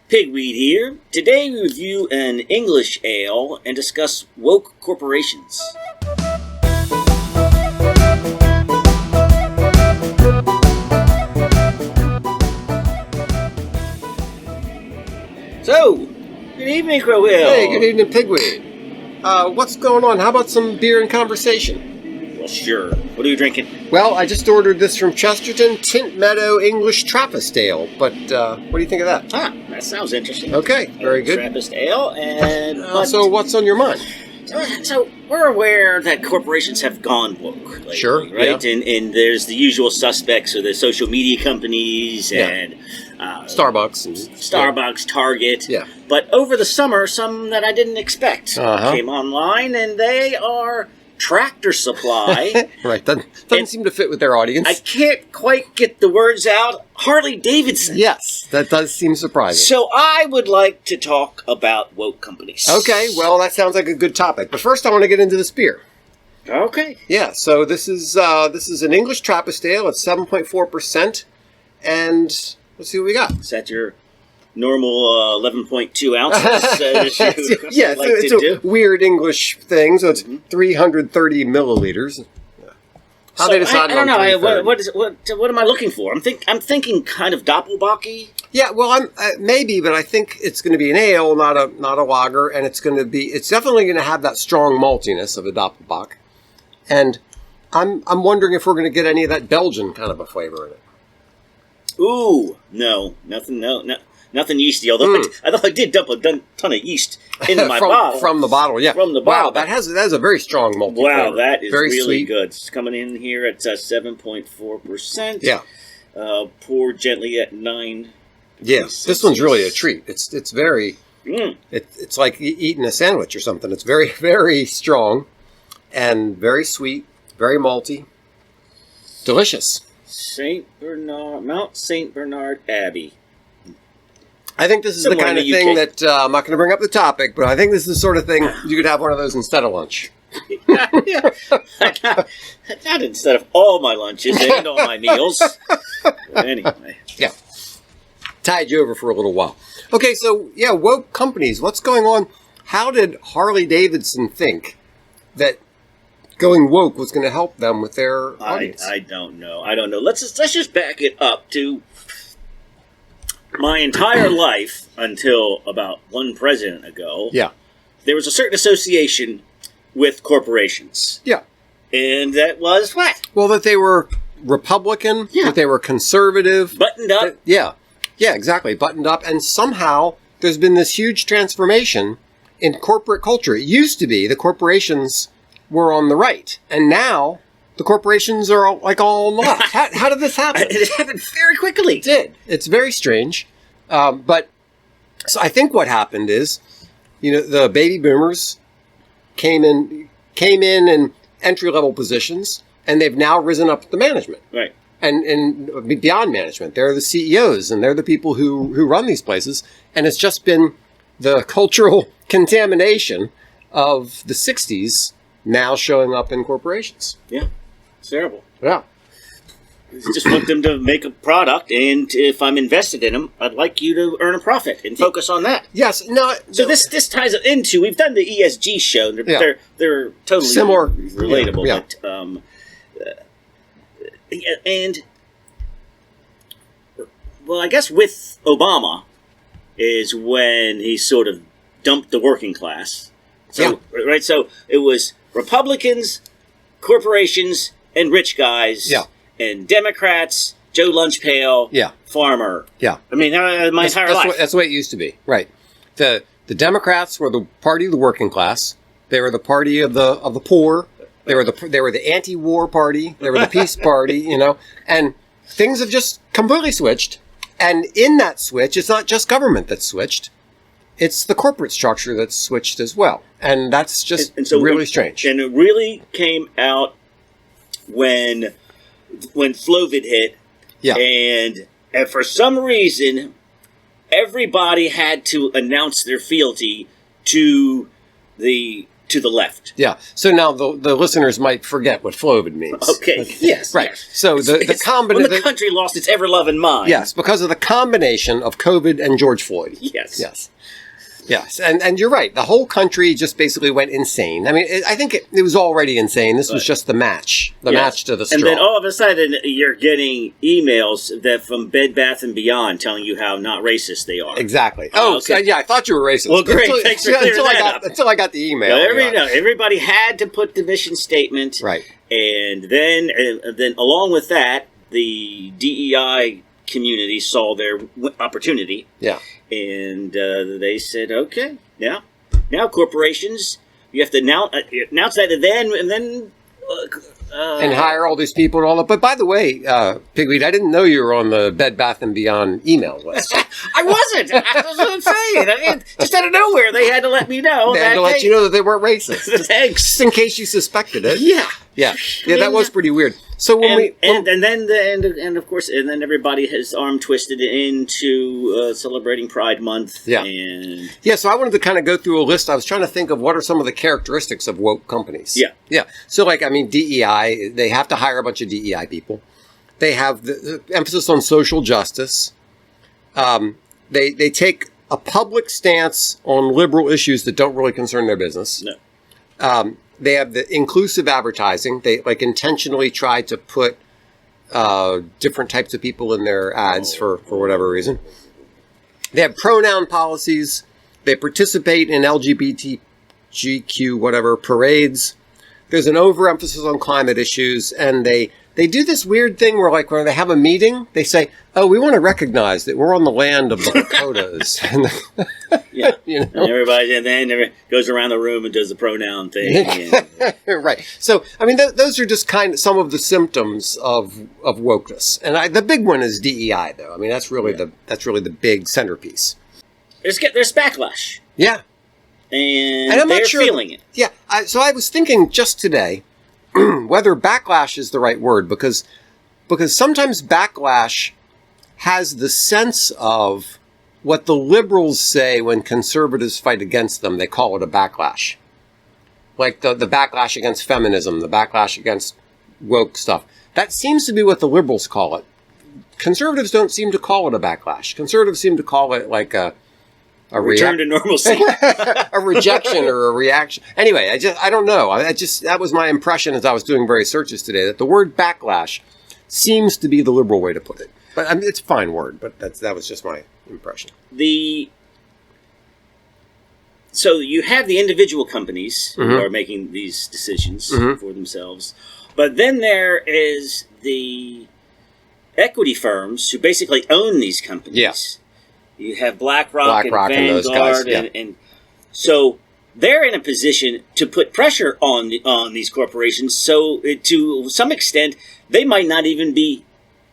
Pigweed here. Today we review an English ale and discuss woke corporations. So, good evening, Crowhill. Hey, good evening, Pigweed. What's going on? How about some beer and conversation? Well, sure. What are you drinking? Well, I just ordered this from Chesterton, Tint Meadow English Trappist Ale. But what do you think of that? Ah, that sounds interesting. Okay, very good. Trappist ale, and... So what's on your mind? So we're aware that corporations have gone woke lately, Sure, right? yeah. And there's the usual suspects, so the social media companies and Starbucks, Target. Yeah. But over the summer, some that I didn't expect Uh-huh. came online, and they are Tractor Supply. Right, doesn't seem to fit with their audience. I can't quite get the words out. Harley Davidson. Yes, that does seem surprising. So I would like to talk about woke companies. Okay, well, that sounds like a good topic. But first I want to get into this beer. Okay. Yeah, so this is an English Trappist Ale. It's 7.4%. And let's see what we got. Is that your normal 11.2 ounces? Yeah, it's a weird English thing, so it's 330 milliliters. How So they decided I don't on know. 330. What am I looking for? I'm thinking kind of doppelbocky. Yeah, well, I'm maybe, but I think it's going to be an ale, not a lager, and it's definitely going to have that strong maltiness of a doppelbock. And I'm wondering if we're going to get any of that Belgian kind of a flavor in it. Ooh, no, nothing yeasty. Although I thought I did dump a ton of yeast into my bottle. From the bottle, yeah. From the bottle. Wow, that has a very strong malty Wow, flavor. that is very really sweet. good. It's coming in here at 7.4%. Yeah. Poured gently at 9. Yes, this one's really a treat. It's very. It's like eating a sandwich or something. It's very, very strong, and very sweet, very malty, delicious. Mount St. Bernard Abbey. I think this is the kind of thing that I'm not going to bring up the topic, but I think this is the sort of thing you could have one of those instead of lunch. Yeah. Not instead of all my lunches and all my meals. Anyway. Yeah. Tide you over for a little while. Okay, so, yeah, woke companies. What's going on? How did Harley Davidson think that going woke was going to help them with their audience? I don't know. Let's just back it up to my entire life until about one president ago. Yeah. There was a certain association with corporations. Yeah. And that was what? Well, that they were Republican, that they were conservative. Buttoned up. Yeah, exactly. Buttoned up. And somehow there's been this huge transformation in corporate culture. It used to be the corporations were on the right. And now the corporations are all on the left. How did this happen? It happened very quickly. It did. It's very strange. But so I think what happened is, the baby boomers came in entry-level positions, and they've now risen up to management. Right. And beyond management. They're the CEOs, and they're the people who run these places. And it's just been the cultural contamination of the 60s now showing up in corporations. Yeah. It's terrible. Yeah. I just want them to make a product, and if I'm invested in them, I'd like you to earn a profit and focus on that. Yes. No. So this ties it into, we've done the ESG show. They're totally similar, relatable. Yeah. But I guess with Obama is when he sort of dumped the working class. So right. So it was Republicans, corporations, and rich guys. Yeah. And Democrats, Joe Lunchpail, farmer. Yeah. I mean, my entire life. That's the way it used to be. Right. The Democrats were the party of the working class. They were the party of the poor. They were the anti-war party. They were the peace party, And things have just completely switched. And in that switch, it's not just government that's switched. It's the corporate structure that's switched as well. And that's just really strange. And it really came out when FLOVID hit, and for some reason, everybody had to announce their fealty to the to the left. Yeah. So now the listeners might forget what FLOVID means. Okay. Yes. Right. Yes. So the When combination. the country lost its ever-loving mind. Yes, because of the combination of COVID and George Floyd. Yes. Yes. Yes, and you're right. The whole country just basically went insane. I mean, I think it was already insane. This was just the match to the straw. And then all of a sudden, you're getting emails that from Bed Bath & Beyond telling you how not racist they are. Exactly. Okay. So, yeah, I thought you were racist. Well, great. Thanks for clearing that up. Until I got the email. Everybody had to put the mission statement. Right. And then along with that, the DEI community saw their opportunity. Yeah. And they said, okay, now corporations, you have to announce that, and then and hire all these people and all that. But by the way, Pigweed, I didn't know you were on the Bed Bath & Beyond email list. I wasn't. That's what I'm saying. I mean, just out of nowhere, they had to let me know. They had to let you know that they weren't racist. Thanks. Just in case you suspected it. Yeah. Yeah. Yeah, that was pretty weird. So when then of course everybody has arm twisted into celebrating Pride Month. Yeah. And so I wanted to kind of go through a list. I was trying to think of what are some of the characteristics of woke companies. Yeah. Yeah. So DEI, they have to hire a bunch of DEI people. They have the emphasis on social justice. They take a public stance on liberal issues that don't really concern their business. No. They have the inclusive advertising. They intentionally try to put different types of people in their ads for whatever reason. They have pronoun policies. They participate in LGBTQ whatever parades. There's an overemphasis on climate issues, and they do this weird thing where when they have a meeting, they say, "Oh, we want to recognize that we're on the land of the Lakotas." Yeah. And everybody then goes around the room and does the pronoun thing. Right. So, I mean, those are just kind of some of the symptoms of wokeness. And the big one is DEI, though. I mean, that's really the big centerpiece. There's backlash. Yeah. And I'm they're not sure feeling it. Yeah. So I was thinking just today whether backlash is the right word, because sometimes backlash has the sense of what the liberals say when conservatives fight against them. They call it a backlash. Like the backlash against feminism, the backlash against woke stuff. That seems to be what the liberals call it. Conservatives don't seem to call it a backlash. Conservatives seem to call it like a return to normalcy. A rejection or a reaction. Anyway, I don't know. That was my impression as I was doing various searches today, that the word backlash seems to be the liberal way to put it. But it's a fine word, but that was just my impression. So you have the individual companies who are making these decisions for themselves, but then there is the equity firms who basically own these companies. Yeah. You have Blackrock and Vanguard, and those guys, yeah. and so they're in a position to put pressure on these corporations. So to some extent, they might not even be.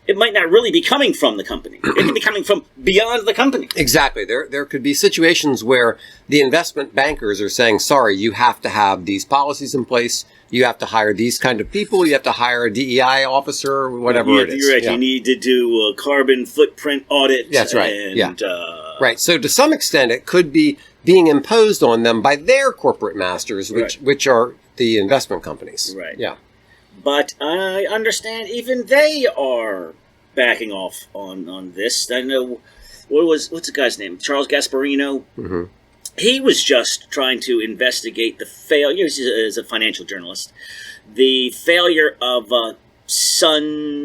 It might not really be coming from the company. It could be coming from beyond the company. Exactly. There could be situations where the investment bankers are saying, sorry, you have to have these policies in place. You have to hire these kind of people. You have to hire a DEI officer, whatever it is. You're right. Yeah. You need to do a carbon footprint audit. That's right. And, right. So to some extent, it could be being imposed on them by their corporate masters, which are the investment companies. Right. Yeah. But I understand even they are backing off on this. I know, what's the guy's name? Charles Gasparino? Mm-hmm. He was just trying to investigate the failure, as a financial journalist, the failure of SunTrust,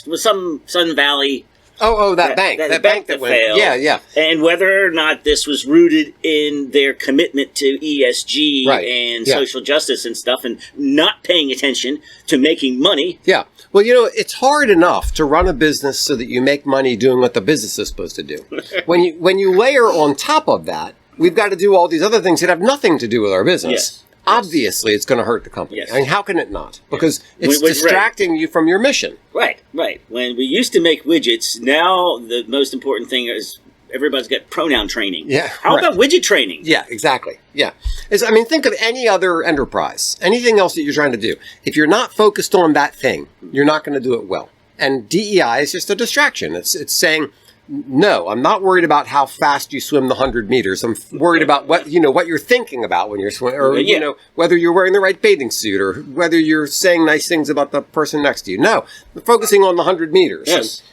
was some Sun Valley. That bank. That bank that went, failed. Yeah. And whether or not this was rooted in their commitment to ESG and social justice and stuff, and not paying attention to making money. Yeah. Well, it's hard enough to run a business so that you make money doing what the business is supposed to do. When you layer on top of that, we've got to do all these other things that have nothing to do with our business. Yes. Obviously, it's going to hurt the company. Yes. I mean, how can it not? Because it's distracting you from your mission. Right. When we used to make widgets, now the most important thing is everybody's got pronoun training. Yeah. How about widget training? Yeah, exactly. Yeah. Think of any other enterprise, anything else that you're trying to do. If you're not focused on that thing, you're not going to do it well. And DEI is just a distraction. It's saying, No, I'm not worried about how fast you swim the 100 meters. I'm worried about what you're thinking about when you're swimming, or whether you're wearing the right bathing suit, or whether you're saying nice things about the person next to you. No, I'm focusing on the 100 meters. Yes.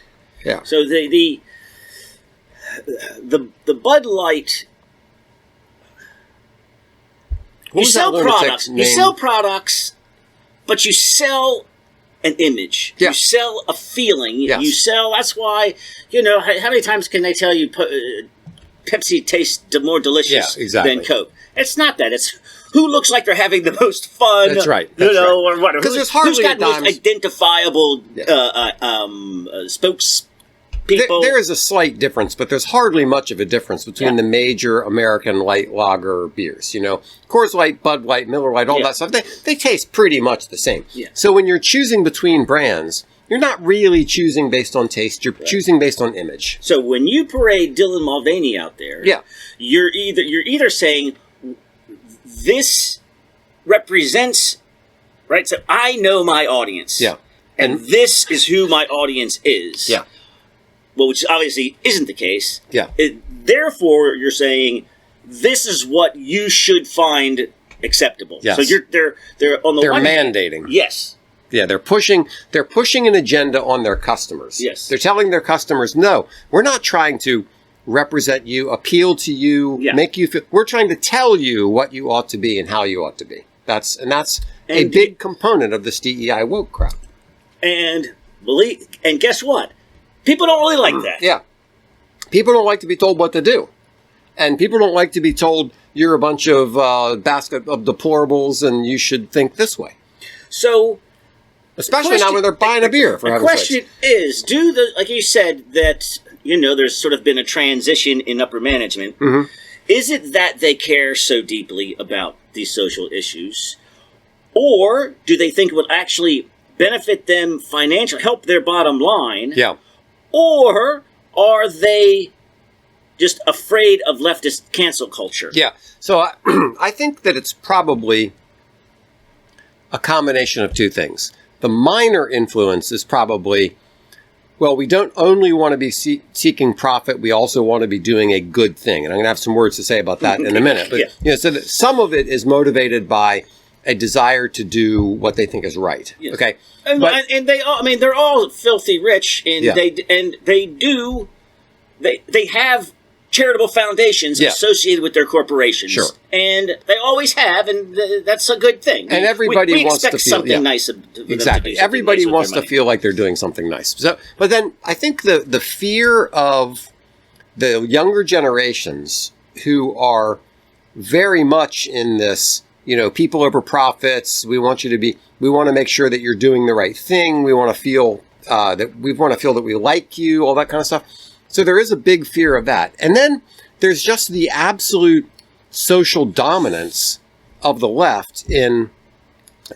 Yeah. So the Bud Light. You sell products. You sell products, but you sell an image. Yeah. You sell a feeling. Yes. You sell. That's why how many times can they tell you Pepsi tastes more delicious than Coke? It's not that. It's who looks like they're having the most fun. That's right. Or whatever. Because there's hardly who's got the most identifiable spokespeople. There is a slight difference, but there's hardly much of a difference between the major American light lager beers. Coors Light, Bud Light, Miller Lite, all that stuff. They taste pretty much the same. Yeah. So when you're choosing between brands, you're not really choosing based on taste. You're choosing based on image. So when you parade Dylan Mulvaney out there, you're either saying this represents, right? So I know my audience. Yeah. And this is who my audience is. Yeah. Well, which obviously isn't the case. Yeah. Therefore, you're saying this is what you should find acceptable. Yes. So they're on the one hand, mandating. Yes. Yeah, they're pushing an agenda on their customers. Yes. They're telling their customers, no, we're not trying to represent you, appeal to you, make you feel. We're trying to tell you what you ought to be and how you ought to be. That's a big component of this DEI woke crowd. And guess what? People don't really like that. Yeah. People don't like to be told what to do. And people don't like to be told you're a bunch of basket of deplorables and you should think this way. So, especially now when they're buying a beer. The question is, like you said, that there's sort of been a transition in upper management. Mm-hmm. Is it that they care so deeply about these social issues, or do they think it would actually benefit them financially, help their bottom line? Yeah. Or are they just afraid of leftist cancel culture? Yeah. So I think that it's probably a combination of two things. The minor influence is probably, well, we don't only want to be seeking profit, we also want to be doing a good thing. And I'm going to have some words to say about that in a minute. But so that some of it is motivated by a desire to do what they think is right. Yes. Okay. And they all, they're all filthy rich, and they have charitable foundations associated with their corporations. Sure. And they always have, and that's a good thing. And everybody we wants to expect feel something nice. Exactly. Everybody wants to feel like they're doing something nice. So, but then I think the fear of the younger generations who are very much in this, people over profits. We want to make sure that you're doing the right thing. We want to feel that we like you, all that kind of stuff. So there is a big fear of that. And then there's just the absolute social dominance of the left in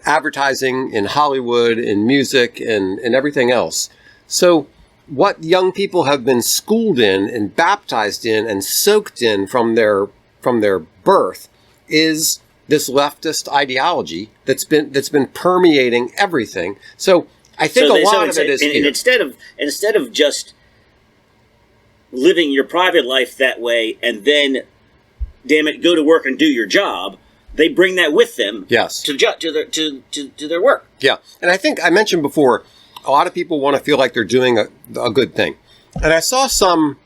advertising, in Hollywood, in music, and everything else. So what young people have been schooled in and baptized in and soaked in from their birth is this leftist ideology that's been permeating everything. So I think a lot of it is and instead of just living your private life that way and then, damn it, go to work and do your job, they bring that with them. Yes. To their work. Yeah, and I think I mentioned before, a lot of people want to feel like they're doing a good thing, and I saw some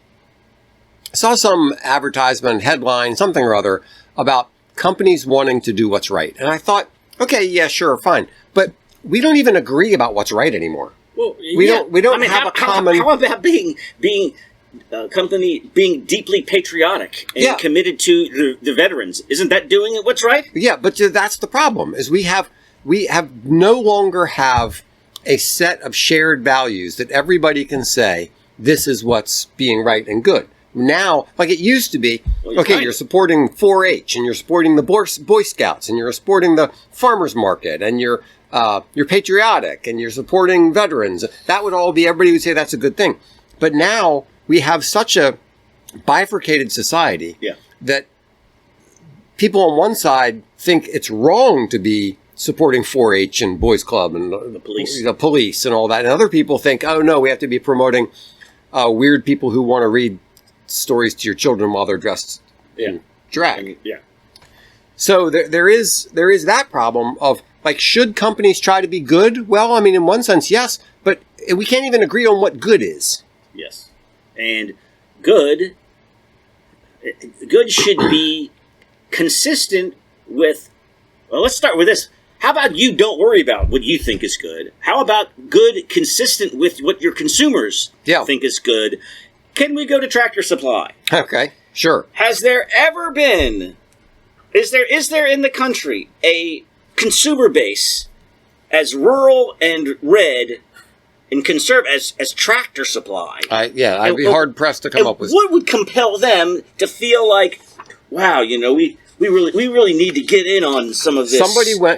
advertisement headline, something or other, about companies wanting to do what's right. And I thought, okay, yeah, sure, fine. But we don't even agree about what's right anymore. Well, we don't have a common... How about being company being deeply patriotic and committed to the veterans? Isn't that doing what's right? Yeah, but that's the problem, is we have no longer have a set of shared values that everybody can say, this is what's being right and good. Now, like it used to be, you're supporting 4-H, and you're supporting the Boy Scouts, and you're supporting the farmers market, and you're patriotic, and you're supporting veterans. That would all be, everybody would say that's a good thing. But now we have such a bifurcated society that people on one side think it's wrong to be supporting 4-H and Boys Club and the police and all that. And other people think, oh no, we have to be promoting weird people who want to read stories to your children while they're dressed in drag. Yeah. So there is that problem of, like, should companies try to be good? Well, I mean, in one sense, yes, but we can't even agree on what good is. Yes. And good should be consistent with, well, let's start with this. How about you don't worry about what you think is good? How about good consistent with what your consumers think is good? Can we go to Tractor Supply? Okay, sure. Has there ever been, is there in the country a consumer base as rural and red and conservative as Tractor Supply? I'd be hard-pressed to come up with. What would compel them to feel like, wow, we really need to get in on some of this?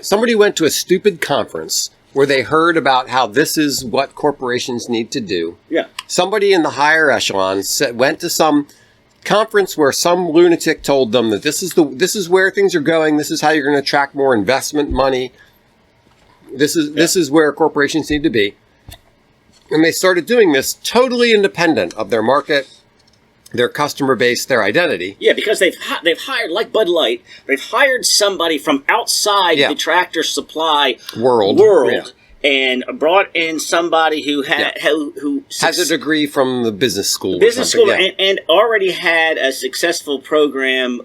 Somebody went to a stupid conference where they heard about how this is what corporations need to do. Yeah. Somebody in the higher echelons went to some conference where some lunatic told them that this is where things are going. This is how you're going to attract more investment money. This is where corporations need to be. And they started doing this totally independent of their market, their customer base, their identity. Yeah, because they've hired, like Bud Light, they've hired somebody from outside the Tractor Supply world and brought in somebody who has a degree from the business school. And already had a successful program,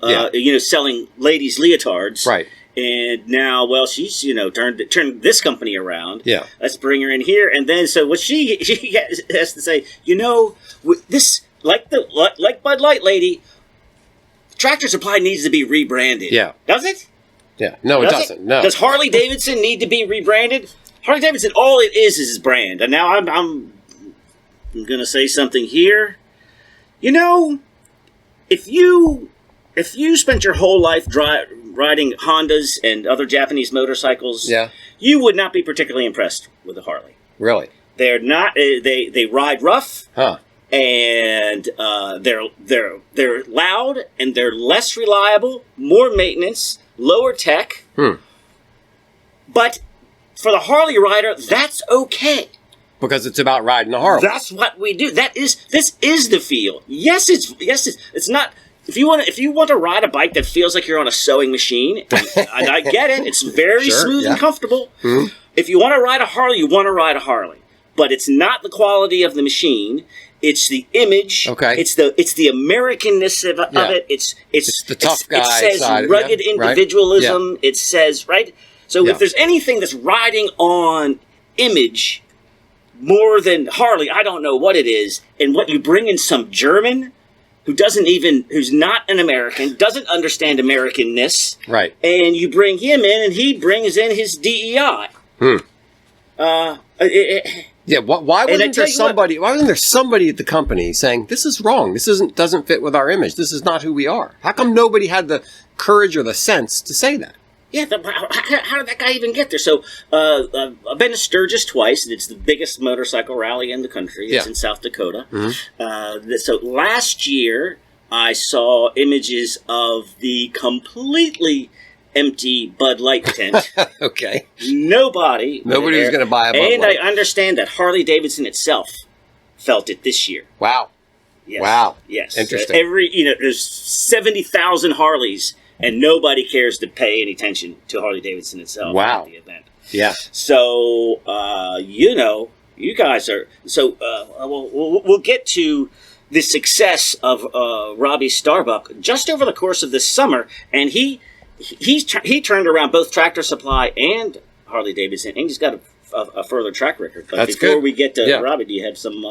selling ladies' leotards. Right. And now, well, she's turned this company around. Yeah, let's bring her in here. And then, so what she has to say, this like Bud Light lady, Tractor Supply needs to be rebranded. Yeah, does it? Yeah, no, it doesn't. No. Does Harley Davidson need to be rebranded? Harley Davidson, all it is his brand. And now I'm going to say something here. If you spent your whole life riding Hondas and other Japanese motorcycles, you would not be particularly impressed with a Harley. Really? They're not. They ride rough, and they're loud, and they're less reliable, more maintenance, lower tech. But for the Harley rider, that's okay. Because it's about riding a Harley. That's what we do. This is the feel. Yes, it's not. If you want to ride a bike that feels like you're on a sewing machine, and I get it, it's very smooth and comfortable. Mm-hmm. If you want to ride a Harley, you want to ride a Harley, but it's not the quality of the machine. It's the image. Okay. It's the Americanness of it. It's the tough guy. It says side rugged individualism. Right. It says So if there's anything that's riding on image more than Harley, I don't know what it is. And what you bring in some German who's not an American, doesn't understand Americanness. Right. And you bring him in, and he brings in his DEI. Why wasn't there somebody at the company saying, this is wrong, this doesn't fit with our image, this is not who we are? How come nobody had the courage or the sense to say that? Yeah, how did that guy even get there? So, I've been to Sturgis twice. It's the biggest motorcycle rally in the country. It's in South Dakota. Mm-hmm. So last year, I saw images of the completely empty Bud Light tent. Okay. Nobody was going to buy a Bud Light. And I understand that Harley Davidson itself felt it this year. Wow. Yes. Wow. Yes. Interesting. There's 70,000 Harleys. And nobody cares to pay any attention to Harley Davidson itself at the event. Yeah. So, you guys are... So, we'll get to the success of Robbie Starbuck just over the course of this summer. And he turned around both Tractor Supply and Harley Davidson. And he's got a further track record. But That's before good. we get to Robbie, do you have some...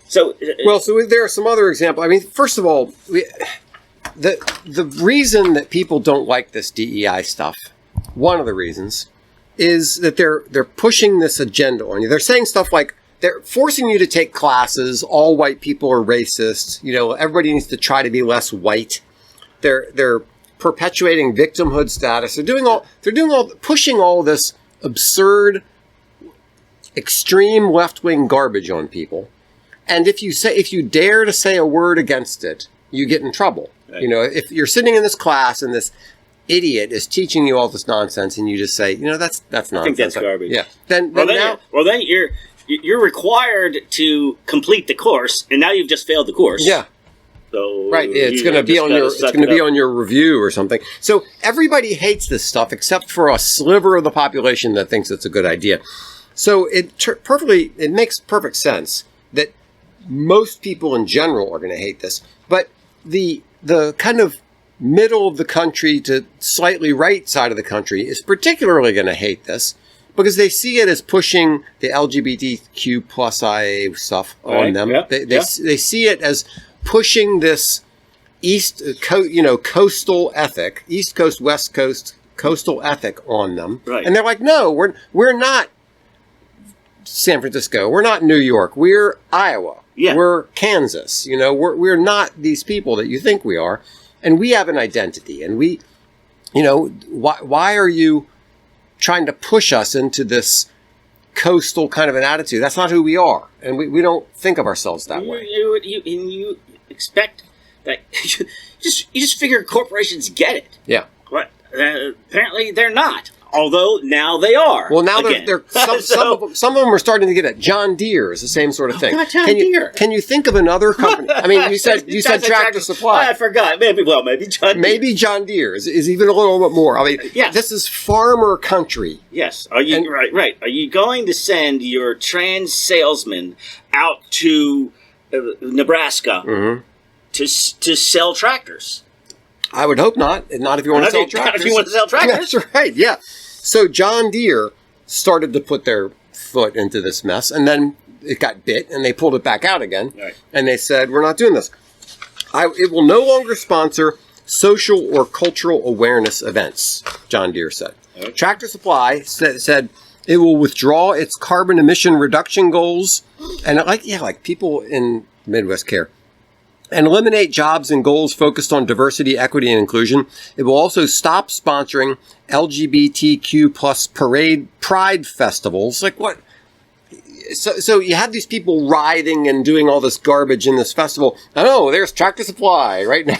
So there are some other examples. I mean, first of all... The reason that people don't like this DEI stuff, one of the reasons, is that they're pushing this agenda on you. They're saying stuff like, they're forcing you to take classes, all white people are racist, everybody needs to try to be less white. They're perpetuating victimhood status. They're pushing all this absurd, extreme left-wing garbage on people. And if you dare to say a word against it, you get in trouble. Right. If you're sitting in this class and this idiot is teaching you all this nonsense, and you just say, that's nonsense. I think that's garbage. Yeah. you're required to complete the course, and now you've just failed the course. Yeah. So right, it's going to be on your review or something. So everybody hates this stuff except for a sliver of the population that thinks it's a good idea. So it makes perfect sense that most people in general are going to hate this, but the kind of middle of the country to slightly right side of the country is particularly going to hate this because they see it as pushing the LGBTQ plus IA stuff on them. Yeah, they see it as pushing this coastal ethic, East Coast, West Coast, coastal ethic on them. Right. And they're like, no, we're not San Francisco. We're not New York. We're Iowa. Yeah. We're Kansas. We're not these people that you think we are. And we have an identity. And we, why are you trying to push us into this coastal kind of an attitude? That's not who we are. And we don't think of ourselves that way. You expect that you just figure corporations get it. Yeah. But apparently they're not. Although now they are. Well, now they're some of them are starting to get it. John Deere is the same sort of thing. John Deere. Can you think of another company? I mean, you said Tractor Supply. I forgot. Maybe John Deere. Maybe John Deere is even a little bit more. I mean, this is farmer country. Yes. Are you right? Are you going to send your trans salesman out to Nebraska to sell tractors? I would hope not. Not if you want to sell tractors. Not if you want to sell tractors. That's right. Yeah. So John Deere started to put their foot into this mess, and then it got bit, and they pulled it back out again. Right. And they said, "We're not doing this. It will no longer sponsor social or cultural awareness events." John Deere said. Okay. Tractor Supply said it will withdraw its carbon emission reduction goals, and like people in Midwest care. And eliminate jobs and goals focused on diversity, equity, and inclusion. It will also stop sponsoring LGBTQ plus pride festivals. Like what? So you have these people riding and doing all this garbage in this festival. Oh, there's Tractor Supply right now.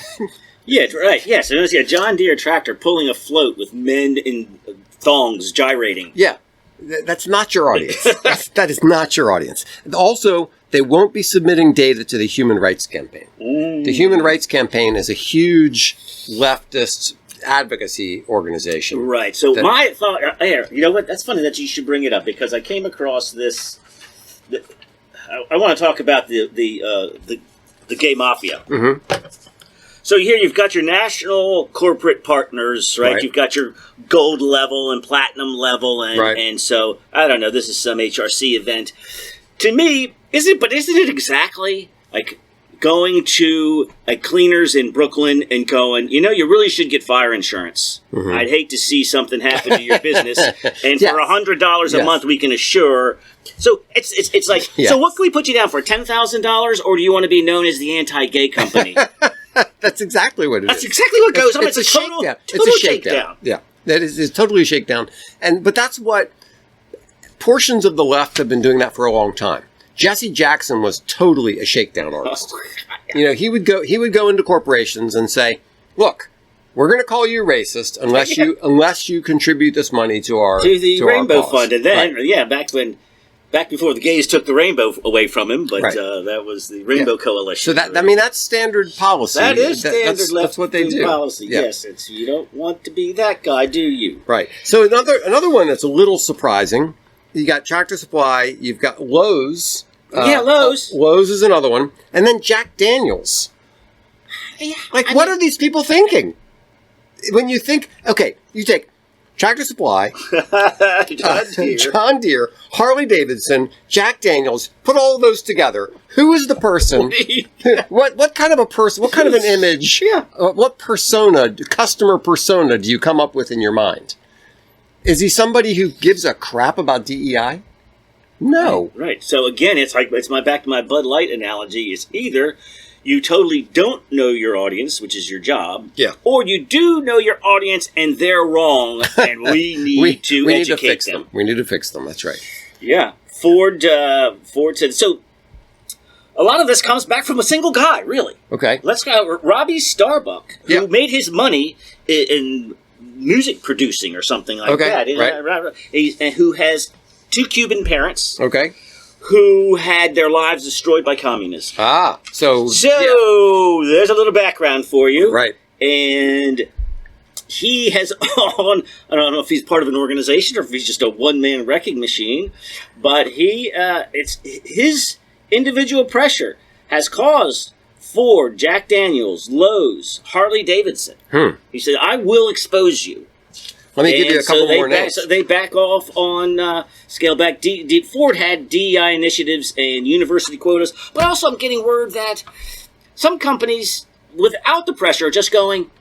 Yeah, right. Yes, and there's a John Deere tractor pulling a float with men in thongs gyrating. Yeah, that's not your audience. That is not your audience. Also, they won't be submitting data to the Human Rights Campaign. The Human Rights Campaign is a huge leftist advocacy organization. Right. So my thought, you know what? That's funny that you should bring it up because I came across this. I want to talk about the gay mafia. Mm-hmm. So here you've got your national corporate partners, right? You've got your gold level and platinum level, and so I don't know. This is some HRC event. To me, isn't it exactly like going to a cleaners in Brooklyn and going, you really should get fire insurance. Mm-hmm. I'd hate to see something happen to your business, and for $100 a month we can assure. So it's like, so what can we put you down for? $10,000, or do you want to be known as the anti-gay company? That's exactly what it is. That's exactly what goes on. It's a shakedown. It's a shakedown. Yeah, that is totally a shakedown. But that's what portions of the left have been doing that for a long time. Jesse Jackson was totally a shakedown artist. He would go into corporations and say, "Look, we're going to call you racist unless you contribute this money to the Rainbow Fund." And then, back before the gays took the rainbow away from him, but that was the Rainbow Coalition. So that's standard policy. That is standard that's what they do. Policy. Yeah. Yes, it's you don't want to be that guy, do you? Right. So another one that's a little surprising. You got Tractor Supply. You've got Lowe's. Lowe's. Lowe's is another one, and then Jack Daniels. Yeah, what are these people thinking? When you think, okay, you take Tractor Supply, John Deere, Harley Davidson, Jack Daniels, put all of those together. Who is the person? What kind of a person? What kind of an image? Yeah. What customer persona do you come up with in your mind? Is he somebody who gives a crap about DEI? No. Right. So again, it's back to my Bud Light analogy. It's either you totally don't know your audience, which is your job, or you do know your audience and they're wrong, and we need to educate them. We need to fix them. That's right. Yeah. Ford said so. A lot of this comes back from a single guy, really. Okay. Let's go. Robbie Starbuck, who made his money in music producing or something like that. Right. And who has 2 Cuban parents. Okay. who had their lives destroyed by communism. So there's a little background for you. Right. And he has I don't know if he's part of an organization or if he's just a one-man wrecking machine, but it's his individual pressure has caused Ford, Jack Daniels, Lowe's, Harley Davidson. He said, I will expose you. Let me give you a couple more names. So they back off on scale back. Ford had DEI initiatives and university quotas, but also I'm getting word that some companies, without the pressure, are just going,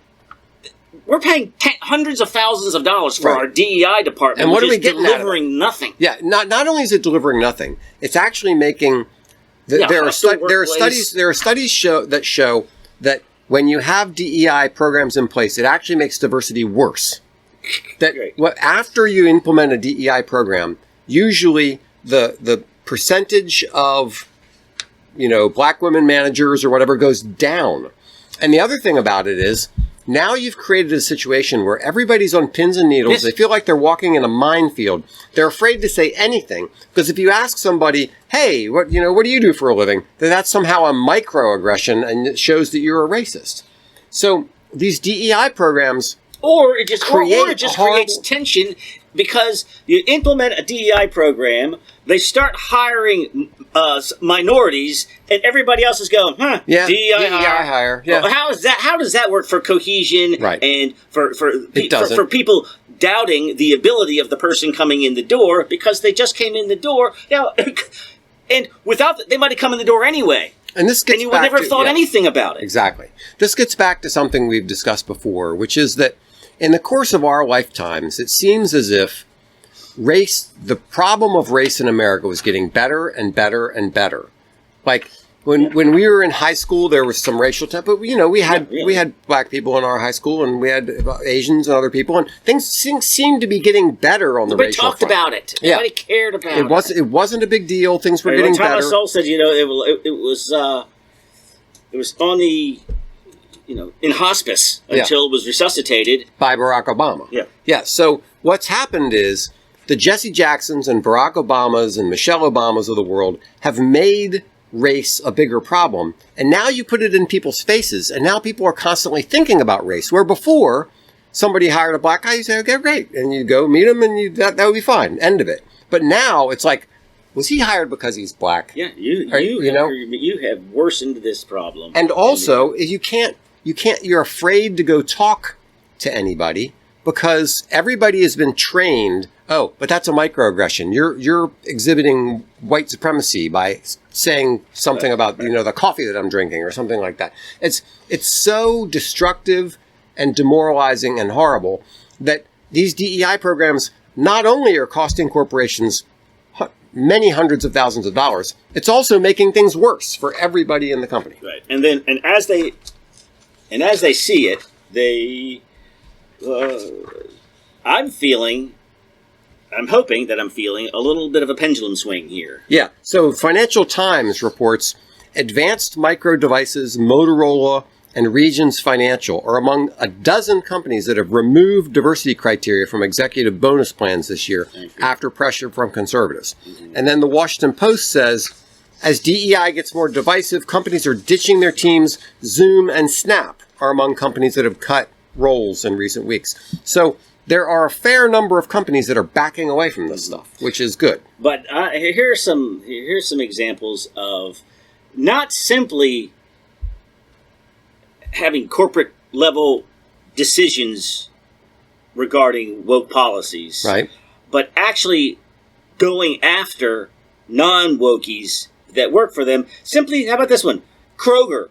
we're paying hundreds of thousands of dollars for our DEI department, and what are we getting delivering nothing. Yeah, not only is it delivering nothing, it's actually making. There are studies that show that when you have DEI programs in place, it actually makes diversity worse. That after you implement a DEI program, usually the percentage of black women managers or whatever goes down. And the other thing about it is, now you've created a situation where everybody's on pins and needles. Yes. They feel like they're walking in a minefield. They're afraid to say anything because if you ask somebody, "Hey, what do you do for a living?" then that's somehow a microaggression and it shows that you're a racist. So these DEI programs, or it just creates tension because you implement a DEI program, they start hiring minorities, and everybody else is going, DEI hire. Yeah. Well, how does that work for cohesion and for people doubting the ability of the person coming in the door because they just came in the door? And without they might have come in the door anyway. And you would never have thought anything about it. Exactly. This gets back to something we've discussed before, which is that in the course of our lifetimes, it seems as if the problem of race in America was getting better and better and better. Like when we were in high school, there was some racial but we had black people in our high school, and we had Asians and other people, and things seemed to be getting better on the racial front. Nobody talked about it. Nobody cared about it. It wasn't a big deal. Things were getting better. Thomas Sowell said, it was on the in hospice until it was resuscitated by Barack Obama. Yeah. So what's happened is the Jesse Jacksons and Barack Obamas and Michelle Obamas of the world have made race a bigger problem. And now you put it in people's faces, and now people are constantly thinking about race. Where before, somebody hired a black guy, you say, okay, great. And you go meet him, and that would be fine. End of it. But now it's like, was he hired because he's black? Yeah, you have worsened this problem. And also, you're afraid to go talk to anybody because everybody has been trained. Oh, but that's a microaggression. You're exhibiting white supremacy by saying something about the coffee that I'm drinking or something like that. It's so destructive and demoralizing and horrible that these DEI programs not only are costing corporations many hundreds of thousands of dollars, it's also making things worse for everybody in the company. Right, and as they see it, I'm hoping that I'm feeling a little bit of a pendulum swing here. Yeah. So Financial Times reports Advanced Micro Devices, Motorola, and Regions Financial are among a dozen companies that have removed diversity criteria from executive bonus plans this year after pressure from conservatives. Mm-hmm. And then the Washington Post says, as DEI gets more divisive, companies are ditching their teams. Zoom and Snap are among companies that have cut roles in recent weeks. So there are a fair number of companies that are backing away from this stuff, which is good. But here's some examples of not simply having corporate level decisions regarding woke policies, right? But actually going after non-wokies that work for them. Simply, how about this one? Kroger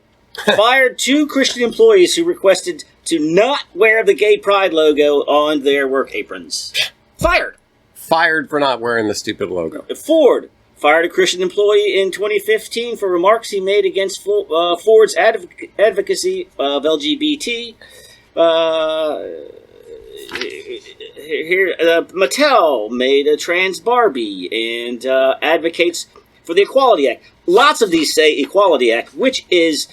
fired 2 Christian employees who requested to not wear the gay pride logo on their work aprons. Fired for not wearing the stupid logo. Ford fired a Christian employee in 2015 for remarks he made against Ford's advocacy of LGBT. Mattel made a trans Barbie and advocates for the Equality Act. Lots of these say Equality Act, which is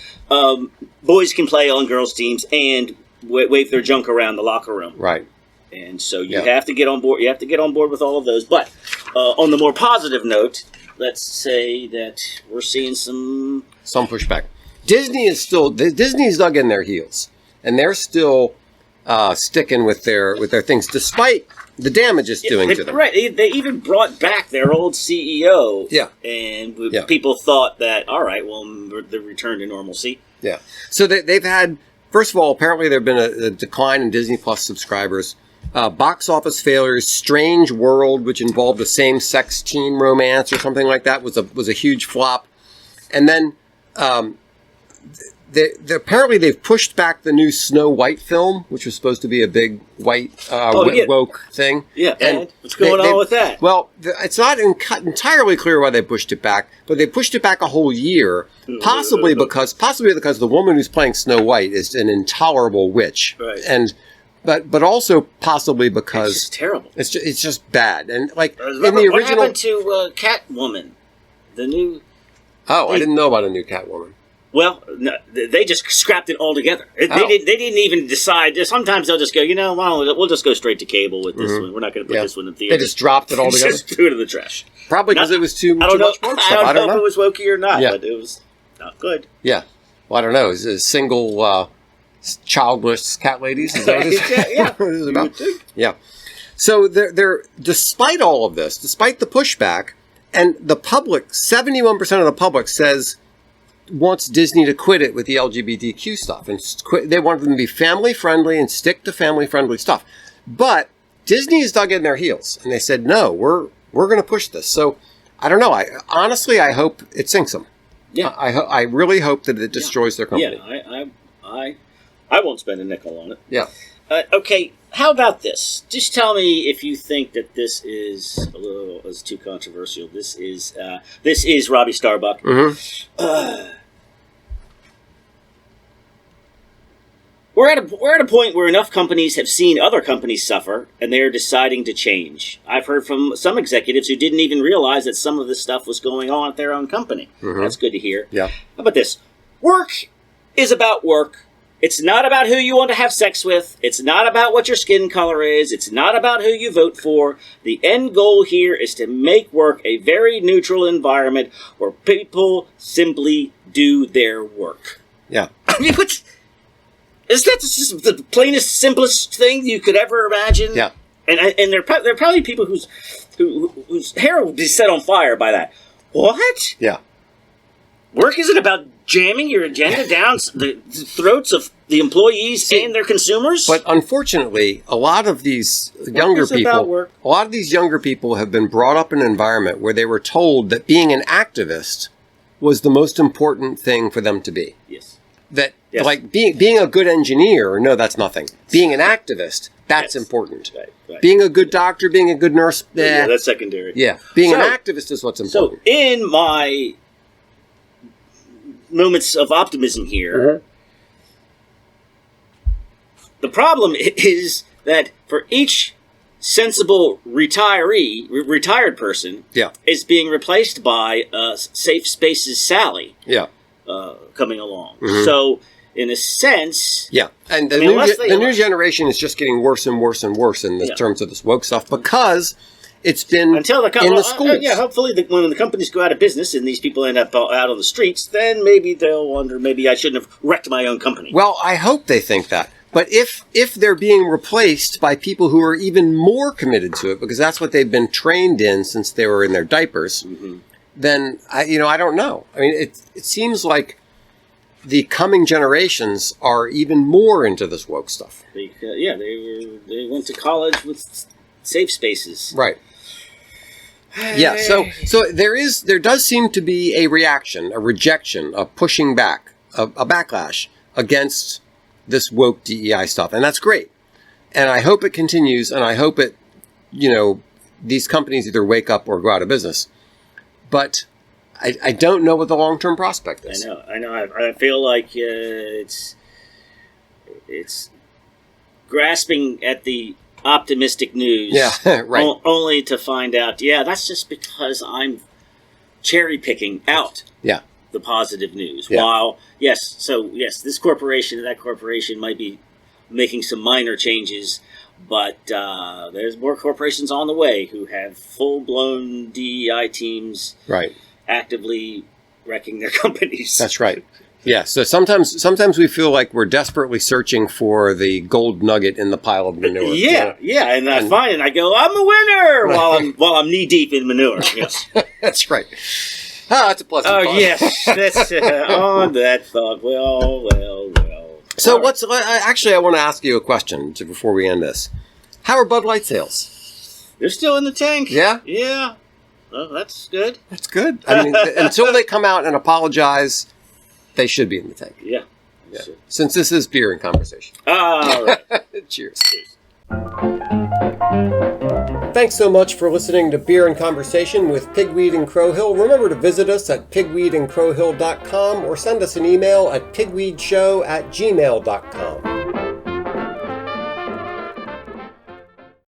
boys can play on girls' teams and wave their junk around the locker room. Right. And so you have to get on board. You have to get on board with all of those. But on the more positive note, let's say that we're seeing some pushback. Disney's dug in their heels, and they're still sticking with their things, despite the damage it's doing to them. Right. They even brought back their old CEO. Yeah. And people thought that, all right, well, the return to normalcy. Yeah. So they've had, first of all, apparently there have been a decline in Disney Plus subscribers. Box office failures. Strange World, which involved a same-sex teen romance or something like that, was a huge flop. And then apparently they've pushed back the new Snow White film, which was supposed to be a big white woke thing. Yeah, and what's going on with that? Well, it's not entirely clear why they pushed it back, but they pushed it back a whole year, possibly because the woman who's playing Snow White is an intolerable witch, right? And but also possibly because it's just terrible. It's just bad, and like in the original. What happened to Catwoman? The new. Oh, I didn't know about a new Catwoman. Well, no, they just scrapped it altogether. They didn't even decide. Sometimes they'll just go, we'll just go straight to cable with this one. We're not going to put this one in theater. They just dropped it altogether? Just threw it in the trash. Probably because it was too much woke stuff. I don't know if it was wokey or not, but it was not good. Yeah. Well, I don't know. Is it single, childless cat ladies? Is that what it is about? Yeah. So they're despite all of this, despite the pushback, and the public, 71% of the public wants Disney to quit it with the LGBTQ stuff, and they want them to be family friendly and stick to family friendly stuff. But Disney has dug in their heels, and they said, "No, we're going to push this." So I don't know. I hope it sinks them. Yeah, I really hope that it destroys their company. Yeah, I won't spend a nickel on it. Yeah. Okay. How about this? Just tell me if you think that this is too controversial. This is Robbie Starbuck. Mm-hmm. We're at a point where enough companies have seen other companies suffer, and they're deciding to change. I've heard from some executives who didn't even realize that some of this stuff was going on at their own company. Mm-hmm. That's good to hear. Yeah. How about this? Work is about work. It's not about who you want to have sex with. It's not about what your skin color is. It's not about who you vote for. The end goal here is to make work a very neutral environment where people simply do their work. Yeah. I mean, is that just the plainest, simplest thing you could ever imagine? Yeah. And there are probably people whose hair will be set on fire by that. What? Yeah. Work isn't about jamming your agenda down the throats of the employees and their consumers. But unfortunately, a lot of these younger people have been brought up in an environment where they were told that being an activist was the most important thing for them to be. Yes. Like being a good engineer, no, that's nothing. Being an activist, that's important. Right. Being a good doctor, being a good nurse, yeah, that's secondary. Yeah, being an activist is what's important. So, in my moments of optimism here, the problem is that for each sensible retired person, is being replaced by Safe Spaces Sally. Yeah. Coming along. So, in a sense... Yeah, and the new generation is just getting worse and worse and worse in the terms of this woke stuff because it's been in the schools. Hopefully when the companies go out of business and these people end up out on the streets, then maybe they'll wonder, maybe I shouldn't have wrecked my own company. Well, I hope they think that. But if they're being replaced by people who are even more committed to it, because that's what they've been trained in since they were in their diapers... then I don't know. I mean, it seems like the coming generations are even more into this woke stuff. They went to college with safe spaces, right? Yeah. So there does seem to be a reaction, a rejection, a pushing back, a backlash against this woke DEI stuff, and that's great. And I hope it continues, and I hope these companies either wake up or go out of business. But I don't know what the long-term prospect is. I know. I feel like it's grasping at the optimistic news. Yeah, right. Only to find out, that's just because I'm cherry-picking out the positive news. Yeah. While, this corporation and that corporation might be making some minor changes But there's more corporations on the way who have full-blown DEI teams Right. actively wrecking their companies. That's right. Yeah, so sometimes we feel like we're desperately searching for the gold nugget in the pile of manure. Yeah, and I find it, and I go, I'm a winner, while I'm knee deep in manure. Yes, that's right. Ah, that's a pleasant thought. Yes, that's on that thought. Well. So actually, I want to ask you a question before we end this. How are Bud Light sales? They're still in the tank. Yeah? Yeah. Well, that's good. That's good. I mean, until they come out and apologize, they should be in the tank. Yeah. Sure. Since this is beer and conversation. All right. Cheers. Thanks so much for listening to Beer and Conversation with Pigweed and Crowhill. Remember to visit us at pigweedandcrowhill.com or send us an email at pigweedshow@gmail.com.